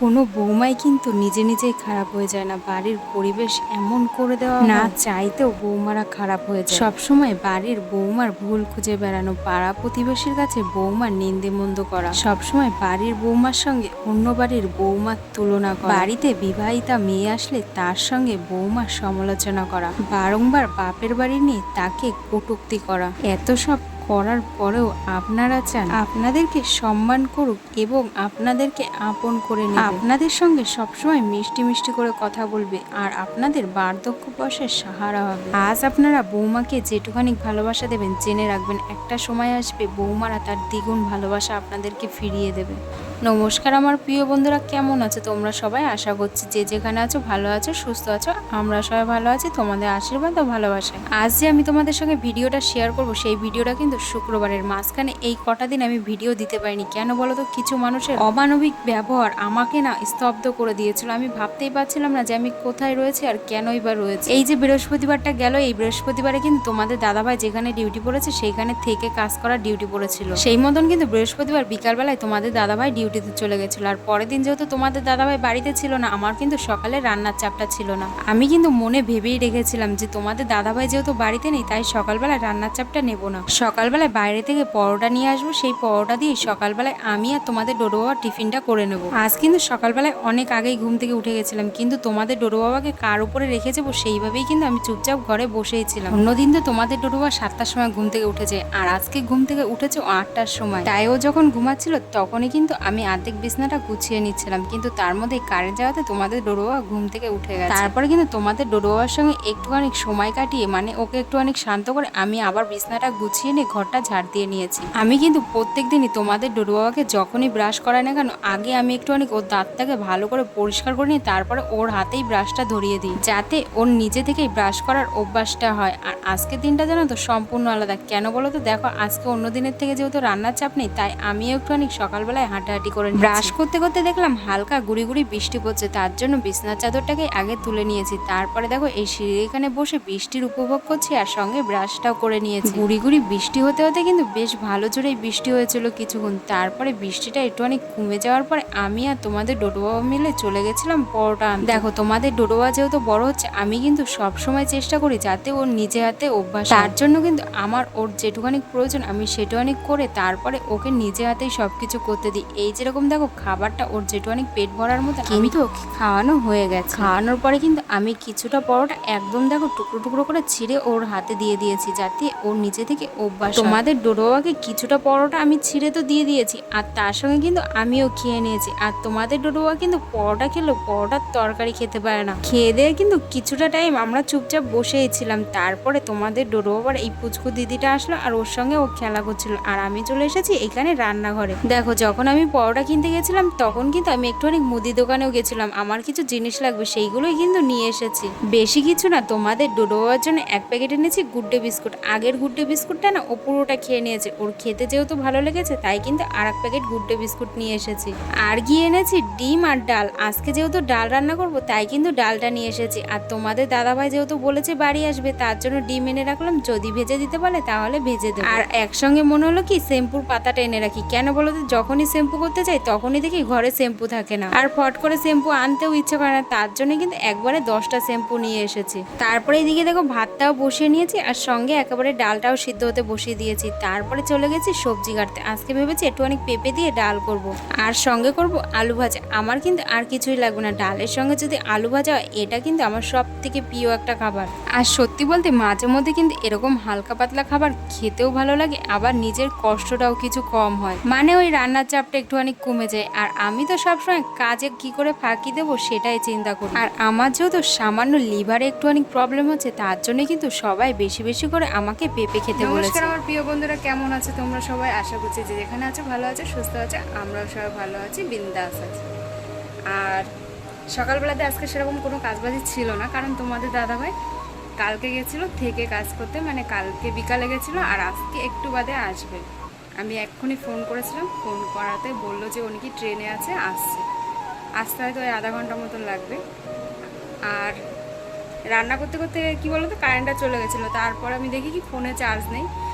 কোনো বৌমাই কিন্তু নিজে নিজেই খারাপ হয়ে যায় না। বাড়ির পরিবেশ এমন করে দেওয়া না চাইতেও বৌমারা খারাপ হয়ে যায়। সবসময় বাড়ির বৌমার ভুল খুঁজে বেড়ানো, পাড়া প্রতিবেশীর কাছে বৌমার নিন্দেমন্দ করা, সবসময় বাড়ির বৌমার সঙ্গে অন্য বাড়ির বৌমার তুলনা করা, বাড়িতে বিবাহিতা মেয়ে আসলে তার সঙ্গে বৌমার সমালোচনা করা, বারংবার বাপের বাড়ি নিয়ে তাকে কটূক্তি করা, এত সব করার পরেও আপনারা চান আপনাদেরকে সম্মান করুক এবং আপনাদেরকে আপন করে নেবে, আপনাদের সঙ্গে সবসময় মিষ্টি মিষ্টি করে কথা বলবে আর আপনাদের বার্ধক্য বয়সের সাহারা হবে। আজ আপনারা বৌমাকে যেটুখানি ভালোবাসা দেবেন জেনে রাখবেন একটা সময় আসবে বৌমারা তার দ্বিগুণ ভালোবাসা আপনাদেরকে ফিরিয়ে দেবে। নমস্কার আমার প্রিয় বন্ধুরা, কেমন আছো তোমরা সবাই? আশা করছি যে যেখানে আছো ভালো আছো, সুস্থ আছো। আমরা সবাই ভালো আছি, তোমাদের আশীর্বাদ ও ভালোবাসা। আজ যে আমি তোমাদের সঙ্গে ভিডিওটা শেয়ার করব সেই ভিডিওটা কিন্তু শুক্রবারের মাঝখানে এই কটা দিন আমি ভিডিও দিতে পারিনি। কেন বলো তো? কিছু মানুষের অমানবিক ব্যবহার আমাকে না স্তব্ধ করে দিয়েছিল। আমি ভাবতেই পারছিলাম না যে আমি কোথায় রয়েছি আর কেনই বা রয়েছে। এই যে বৃহস্পতিবারটা গেল, এই বৃহস্পতিবারে কিন্তু তোমাদের দাদাভাই যেখানে ডিউটি পড়েছে সেইখানে থেকে কাজ করার ডিউটি পড়েছিল। সেই মতন কিন্তু বৃহস্পতিবার বিকালবেলায় তোমাদের দাদাভাই ডিউটিতে চলে গেছিল। আর পরের দিন যেহেতু তোমাদের দাদাভাই বাড়িতে ছিল না, আমার কিন্তু সকালে রান্নার চাপটা ছিল না। আমি কিন্তু মনে ভেবেই রেখেছিলাম যে তোমাদের দাদাভাই যেহেতু বাড়িতে নেই তাই সকালবেলায় রান্নার চাপটা নেব না। সকালবেলায় বাইরে থেকে পরোটা নিয়ে আসবো, সেই পরোটা দিয়ে সকালবেলায় আমি আর তোমাদের ডোডো বাবা টিফিনটা করে নেব। আজ কিন্তু সকালবেলায় অনেক আগেই ঘুম থেকে উঠে গেছিলাম, কিন্তু তোমাদের ডোডো বাবাকে কার উপরে রেখে যাবো সেইভাবেই কিন্তু আমি চুপচাপ ঘরে বসেই ছিলাম। অন্যদিন তো তোমাদের ডোডো বাবা 7টার সময় ঘুম থেকে উঠে যায়, আর আজকে ঘুম থেকে উঠেছে 8টার সময়। তাই ও যখন ঘুমাচ্ছিল তখনই কিন্তু আমি অর্ধেক বিছনাটা গুছিয়ে নিচ্ছিলাম, কিন্তু তার মধ্যে কারেন্ট যাওয়াতে তোমাদের ডোডো বাবা ঘুম থেকে উঠে গেছে। তারপরে কিন্তু তোমাদের ডোডো বাবার সঙ্গে একটুখানি সময় কাটিয়ে, মানে ওকে একটুখানি শান্ত করে আমি আবার বিছনাটা গুছিয়ে নিয়ে ঘরটা ঝাড় দিয়ে নিয়েছি। আমি কিন্তু প্রত্যেক দিনই তোমাদের ডোডো বাবাকে যখনই ব্রাশ করাই না কেন, আগে আমি একটুখানি ওর দাঁতটাকে ভালো করে পরিষ্কার করে নিয়ে তারপরে ওর হাতেই ব্রাশটা ধরিয়ে দিই, যাতে ওর নিজে থেকেই ব্রাশ করার অভ্যাসটা হয়। আর আজকের দিনটা জানো তো সম্পূর্ণ আলাদা। কেন বলো তো? দেখো, আজকে অন্য দিনের থেকে যেহেতু রান্নার চাপ নেই তাই আমিও একটুখানি সকালবেলায় হাঁটাহাঁটি করে ব্রাশ করতে করতে দেখলাম হালকা গুড়ি গুড়ি বৃষ্টি পড়ছে, তার জন্য বিছনার চাদরটাকে আগে তুলে নিয়েছি। তারপরে দেখো এই সিঁড়ির এখানে বসে বৃষ্টির উপভোগ করছি আর সঙ্গে ব্রাশটাও করে নিয়েছি। গুড়ি গুড়ি বৃষ্টি হতে হতে কিন্তু বেশ ভালো জোরেই বৃষ্টি হয়েছিল কিছুক্ষণ। তারপরে বৃষ্টিটা একটুখানি কমে যাওয়ার পরে আমি আর তোমাদের ডোডো বাবা মিলে চলে গেছিলাম পরোটা আনতে। দেখো, তোমাদের ডোডো বাবা যেহেতু বড় হচ্ছে, আমি কিন্তু সব সময় চেষ্টা করি যাতে ওর নিজে হাতে অভ্যাস, তার জন্য কিন্তু আমার ওর যেটুখানি প্রয়োজন আমি সেটুখানি করে তারপরে ওকে নিজে হাতেই সবকিছু করতে দিই। এই যেরকম দেখো খাবারটা ওর যেটুখানি পেট ভরার মতো আমি তো ওকে খাওয়ানো হয়ে গেছে। খাওয়ানোর পরে কিন্তু আমি কিছুটা পরোটা একদম দেখো টুকরো টুকরো করে ছিঁড়ে ওর হাতে দিয়ে দিয়েছি, যাতে ওর নিজে থেকে অভ্যাস। তোমাদের ডোডো বাবাকে কিছুটা পরোটা আমি ছিঁড়ে তো দিয়ে দিয়েছি আর তার সঙ্গে কিন্তু আমিও খেয়ে নিয়েছি। আর তোমাদের ডোডো বাবা কিন্তু পরোটা খেলেও পরোটার তরকারি খেতে পারে না। খেয়ে দিয়ে কিন্তু কিছুটা টাইম আমরা চুপচাপ বসেই ছিলাম। তারপরে তোমাদের ডোডো বাবার এই পুচকু দিদিটা আসলো আর ওর সঙ্গে ও খেলা করছিল, আর আমি চলে এসেছি এখানে রান্নাঘরে। দেখো, যখন আমি পরোটা কিনতে গেছিলাম তখন কিন্তু আমি একটুখানি মুদি দোকানেও গেছিলাম, আমার কিছু জিনিস লাগবে সেইগুলোই কিন্তু নিয়ে এসেছি। বেশি কিছু না, তোমাদের ডোডো বাবার জন্য এক প্যাকেট এনেছি গুড্ডে বিস্কুট। আগের গুড্ডে বিস্কুটটা না ও পুরোটা খেয়ে নিয়েছে, ওর খেতে যেহেতু ভালো লেগেছে তাই কিন্তু আর এক প্যাকেট গুড্ডে বিস্কুট নিয়ে এসেছি। আর গিয়ে এনেছি ডিম আর ডাল। আজকে যেহেতু ডাল রান্না করব তাই কিন্তু ডালটা নিয়ে এসেছি। আর তোমাদের দাদাভাই যেহেতু বলেছে বাড়ি আসবে তার জন্য ডিম এনে রাখলাম, যদি ভেজে দিতে পারে তাহলে ভেজে দেবো। আর একসঙ্গে মনে হলো কি শ্যাম্পুর পাতাটা এনে রাখি। কেন বলো তো? যখনই শ্যাম্পু করতে চাই তখনই দেখি ঘরে শ্যাম্পু থাকে না, আর ফট করে শ্যাম্পু আনতেও ইচ্ছে করে না, তার জন্য কিন্তু একবারে 10টা শ্যাম্পু নিয়ে এসেছি। তারপরে এদিকে দেখো ভাতটাও বসিয়ে নিয়েছি আর সঙ্গে একেবারে ডালটাও সিদ্ধ হতে বসিয়ে দিয়েছি। তারপরে চলে গেছি সবজি কাটতে। আজকে ভেবেছি একটু অনেক পেঁপে দিয়ে ডাল করব, আর সঙ্গে করব আলু ভাজা। আমার কিন্তু আর কিছুই লাগবে না, ডালের সঙ্গে যদি আলু ভাজা হয় এটা কিন্তু আমার সব থেকে প্রিয় একটা খাবার। আর সত্যি বলতে মাঝে মধ্যে কিন্তু এরকম হালকা পাতলা খাবার খেতেও ভালো লাগে, আবার নিজের কষ্টটাও কিছু কম হয়, মানে ওই রান্নার চাপটা একটুখানি কমে যায়। আর আমি তো সবসময় কাজে কি করে ফাঁকি দেবো সেটাই চিন্তা করি। আর আমার যেহেতু সামান্য লিভারে একটুখানি প্রবলেম হচ্ছে তার জন্য কিন্তু সবাই বেশি বেশি করে আমাকে পেঁপে খেতে বলেছে। নমস্কার আমার প্রিয় বন্ধুরা, কেমন আছে তোমরা সবাই? আশা করছি যে যেখানে আছো ভালো আছো, সুস্থ আছো। আমরাও সবাই ভালো আছি, বিন্দাস আছি। আর সকালবেলাতে আজকে সেরকম কোনো কাজবাজি ছিল না, কারণ তোমাদের দাদাভাই কালকে গেছিলো থেকে কাজ করতে, মানে কালকে বিকালে গেছিলো আর আজকে একটু বাদে আসবে। আমি এক্ষুনি ফোন করেছিলাম, ফোন করাতে বললো যে উনি কি ট্রেনে আছে, আসতে হয়তো ওই আধা ঘন্টা মতন লাগবে। আর রান্না করতে করতে কি বলো তো কারেন্টটা চলে গেছিলো। তারপর আমি দেখি কি ফোনে চার্জ নেই,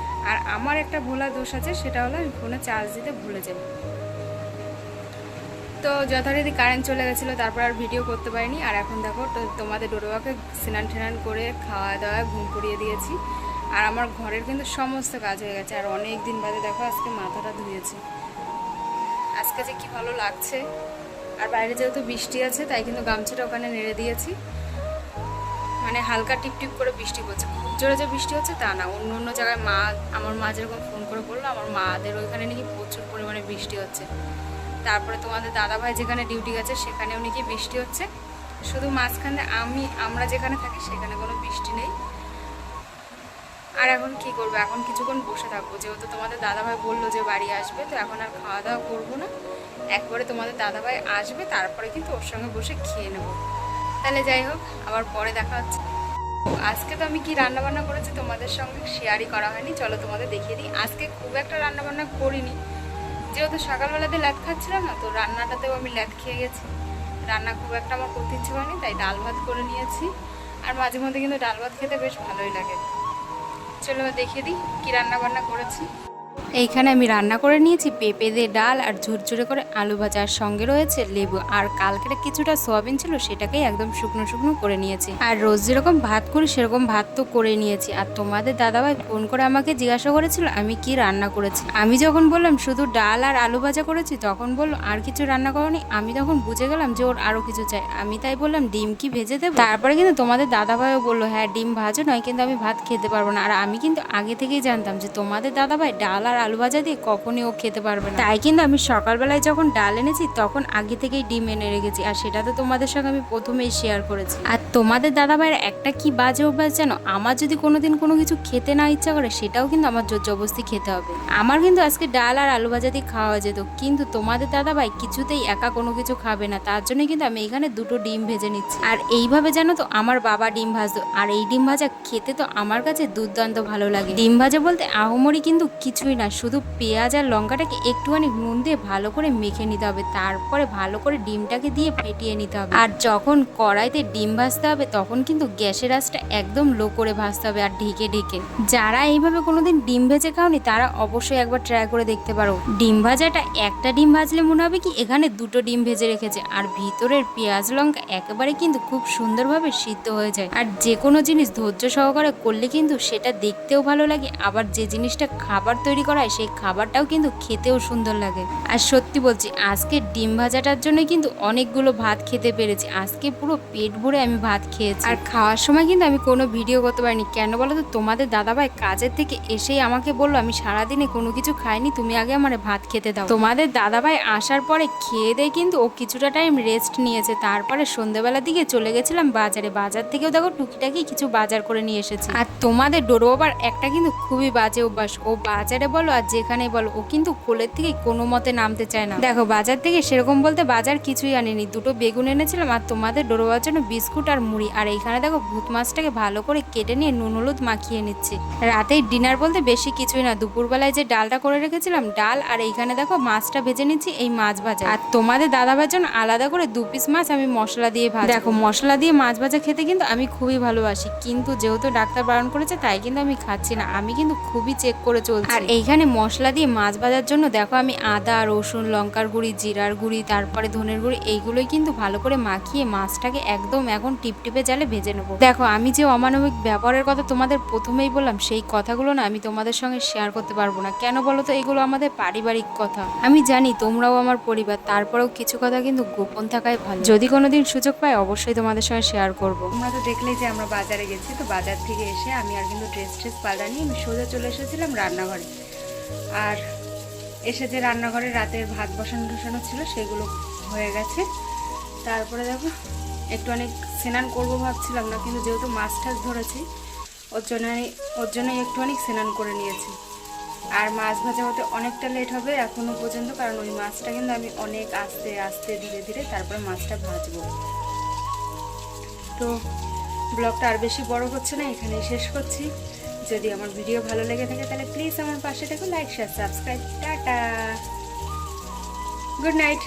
আর আমার একটা ভোলা দোষ আছে, সেটা হলো আমি ফোনে চার্জ দিতে ভুলে যাই। তো যথারীতি কারেন্ট চলে গেছিলো, তারপর আর ভিডিও করতে পারিনি। আর এখন দেখো তোমাদের ডোরোবাকে স্নান টেনান করে খাওয়া দাওয়া ঘুম পড়িয়ে দিয়েছি। আর আমার ঘরের কিন্তু সমস্ত কাজ হয়ে গেছে। আর অনেক দিন বাদে দেখো আজকে মাথাটা ধুয়েছি। আজকে যে কি ভালো লাগছে। আর বাইরে যেহেতু বৃষ্টি আছে তাই কিন্তু গামছাটা ওখানে নেড়ে দিয়েছি। মানে হালকা টিপটিপ করে বৃষ্টি পড়ছে, খুব জোরে যে বৃষ্টি হচ্ছে তা না। অন্য অন্য জায়গায় আমার মা যেরকম ফোন করে বললো আমার মাদের ওইখানে নাকি প্রচুর পরিমাণে বৃষ্টি হচ্ছে। তারপরে তোমাদের দাদাভাই যেখানে ডিউটি গেছে সেখানেও নাকি বৃষ্টি হচ্ছে। শুধু মাঝখানে আমরা যেখানে থাকি সেখানে কোনো বৃষ্টি নেই। আর এখন কি করবো, এখন কিছুক্ষণ বসে থাকবো, যেহেতু তোমাদের দাদাভাই বললো যে বাড়ি আসবে। তো এখন আর খাওয়া দাওয়া করবো না, একবারে তোমাদের দাদাভাই আসবে তারপরে কিন্তু ওর সঙ্গে বসে খেয়ে নেবো। তাহলে যাই হোক, আবার পরে দেখা হচ্ছে। আজকে তো আমি কি রান্না বান্না করেছি তোমাদের সঙ্গে শেয়ারই করা হয়নি, চলো তোমাদের দেখিয়ে দিই। আজকে খুব একটা রান্না বান্না করিনি, যেহেতু সকালবেলাতে ল্যাদ খাচ্ছিলাম না, তো রান্নাটাতেও আমি ল্যাদ খেয়ে গেছি। রান্না খুব একটা আমার করতে ইচ্ছে হয়নি, তাই ডাল ভাত করে নিয়েছি। আর মাঝে মধ্যে কিন্তু ডাল ভাত খেতে বেশ ভালোই লাগে। চলো দেখিয়ে দিই কি রান্না বান্না করেছি। এইখানে আমি রান্না করে নিয়েছি পেঁপে দিয়ে ডাল আর ঝুরঝুরে করে আলু ভাজা, আর সঙ্গে রয়েছে লেবু। আর কালকের কিছুটা সোয়াবিন ছিল সেটাকেই একদম শুকনো শুকনো করে নিয়েছি। আর রোজ যেরকম ভাত করি সেরকম ভাত তো করে নিয়েছি। আর তোমাদের দাদাভাই ফোন করে আমাকে জিজ্ঞাসা করেছিল আমি কি রান্না করেছি। আমি যখন বললাম শুধু ডাল আর আলু ভাজা করেছি, তখন বললো আর কিছু রান্না করোনি। আমি তখন বুঝে গেলাম যে ওর আরো কিছু চাই। আমি তাই বললাম ডিম কি ভেজে দেবো। তারপরে কিন্তু তোমাদের দাদাভাইও বললো হ্যাঁ ডিম ভাজো, নয় কিন্তু আমি ভাত খেতে পারবো না। আর আমি কিন্তু আগে থেকেই জানতাম যে তোমাদের দাদাভাই ডাল আর আলু ভাজা দিয়ে কখনই ও খেতে পারবে না। তাই কিন্তু আমি সকালবেলায় যখন ডাল এনেছি তখন আগে থেকেই ডিম এনে রেখেছি। আর সেটা তো তোমাদের সঙ্গে আমি প্রথমেই শেয়ার করেছি। আর তোমাদের দাদাভাইয়ের একটা কি বাজে অভ্যাস জানো, আমার যদি কোনোদিন কোনো কিছু খেতে না ইচ্ছা করে সেটাও কিন্তু আমার জোর জবরদস্তি খেতে হবে। আমার কিন্তু আজকে ডাল আর আলু ভাজা দিয়ে খাওয়া যেত, কিন্তু তোমাদের দাদাভাই কিছুতেই একা কোনো কিছু খাবে না। তার জন্য কিন্তু আমি এখানে দুটো ডিম ভেজে নিচ্ছি। আর এইভাবে জানো তো আমার বাবা ডিম ভাজতো, আর এই ডিম ভাজা খেতে তো আমার কাছে দুর্দান্ত ভালো লাগে। ডিম ভাজা বলতে আহমরি কিন্তু কিছুই না, শুধু পেঁয়াজ আর লঙ্কাটাকে একটুখানি নুন দিয়ে ভালো করে মেখে নিতে হবে, তারপরে ভালো করে ডিমটাকে দিয়ে ফেটিয়ে নিতে হবে। আর যখন কড়াইতে ডিম ভাজতে হবে তখন কিন্তু গ্যাসের আঁচটা একদম লো করে ভাজতে হবে, আর ঢেকে ঢেকে। যারা এইভাবে কোনোদিন ডিম ভেজে খাওনি তারা অবশ্যই একবার ট্রাই করে দেখতে পারো। ডিম ভাজাটা একটা ডিম ভাজলে মনে হবে কি এখানে দুটো ডিম ভেজে রেখেছে। আর ভিতরের পেঁয়াজ লঙ্কা একেবারে কিন্তু খুব সুন্দরভাবে সিদ্ধ হয়ে যায়। আর যে কোনো জিনিস ধৈর্য সহকারে করলে কিন্তু সেটা দেখতেও ভালো লাগে, আবার যে জিনিসটা খাবার তৈরি করা হয় সেই খাবারটাও কিন্তু খেতেও সুন্দর লাগে। আর সত্যি বলছি আজকে ডিম ভাজাটার জন্য কিন্তু অনেকগুলো ভাত খেতে পেরেছি। আজকে পুরো পেট ভরে আমি ভাত খেয়েছি। আর খাওয়ার সময় কিন্তু আমি কোনো ভিডিও করতে পারিনি, কেন বলো তো, তোমাদের দাদাভাই কাজের থেকে এসেই আমাকে বললো আমি সারাদিনে কোনো কিছু খাইনি, তুমি আগে আমার ভাত খেতে দাও। তোমাদের দাদাভাই আসার পরে খেয়ে দিয়ে কিন্তু ও কিছুটা টাইম রেস্ট নিয়েছে। তারপরে সন্ধ্যেবেলার দিকে চলে গেছিলাম বাজারে। বাজার থেকেও দেখো টুকিটাকি কিছু বাজার করে নিয়ে এসেছে। আর তোমাদের ডোরো আবার একটা কিন্তু খুবই বাজে অভ্যাস, ও বাজারে বলো আর যেখানে বলো ও কিন্তু কোলের থেকে কোনো মতে নামতে চায় না। দেখো বাজার থেকে সেরকম বলতে বাজার কিছুই আনিনি, দুটো বেগুন এনেছিলাম আর তোমাদের ডোরোবার জন্য বিস্কুট আর মুড়ি। আর এইখানে দেখো ভূত মাছটাকে ভালো করে কেটে নিয়ে নুন হলুদ মাখিয়ে নিচ্ছি। রাতের ডিনার বলতে বেশি কিছুই না, দুপুরবেলায় যে ডালটা করে রেখেছিলাম ডাল, আর এইখানে দেখো মাছটা ভেজে নিচ্ছি এই মাছ ভাজা। আর তোমাদের দাদাভাইয়ের জন্য আলাদা করে 2 পিস মাছ আমি মশলা দিয়ে ভাজা। দেখো মশলা দিয়ে মাছ ভাজা খেতে কিন্তু আমি খুবই ভালোবাসি, কিন্তু যেহেতু ডাক্তার বারণ করেছে তাই কিন্তু আমি খাচ্ছি না। আমি কিন্তু খুবই চেক করে চলছি। আর এইখানে মশলা দিয়ে মাছ ভাজার জন্য দেখো আমি আদা রসুন লঙ্কার গুঁড়ি জিরার গুঁড়ি তারপরে ধনের গুঁড়ি এইগুলোই কিন্তু ভালো করে মাখিয়ে মাছটাকে একদম এখন টিপটিপে জালে ভেজে নেবো। দেখো আমি যে অমানবিক ব্যবহারের কথা তোমাদের প্রথমেই বললাম সেই কথাগুলো না আমি তোমাদের সঙ্গে শেয়ার করতে পারবো না। কেন বলো তো, এগুলো আমাদের পারিবারিক কথা। আমি জানি তোমরাও আমার পরিবার, তারপরেও কিছু কথা কিন্তু গোপন থাকাই ভালো। যদি কোনোদিন সুযোগ পাই অবশ্যই তোমাদের সঙ্গে শেয়ার করবো। তোমরা তো দেখলেই যে আমরা বাজারে গেছি, তো বাজার থেকে এসে আমি আর কিন্তু ড্রেস পাল্টানি আমি সোজা চলে এসেছিলাম রান্নাঘরে। আর এসে যে রান্নাঘরে রাতের ভাত বসানো ছিল সেগুলো হয়ে গেছে। তারপরে দেখো একটু অনেক স্নান করবো ভাবছিলাম না, কিন্তু যেহেতু মাছ টাছ ধরেছি ওর জন্যই একটু অনেক স্নান করে নিয়েছি। আর মাছ ভাজা হতে অনেকটা লেট হবে এখনো পর্যন্ত, কারণ ওই মাছটা কিন্তু আমি অনেক আস্তে আস্তে ধীরে ধীরে তারপরে মাছটা ভাজবো। তো ব্লগটা আর বেশি বড় হচ্ছে না, এখানেই শেষ করছি। যদি আমার ভিডিও ভালো লেগে থাকে তাহলে প্লিজ আমার পাশে থেকো, like share subscribe. Tata, good night.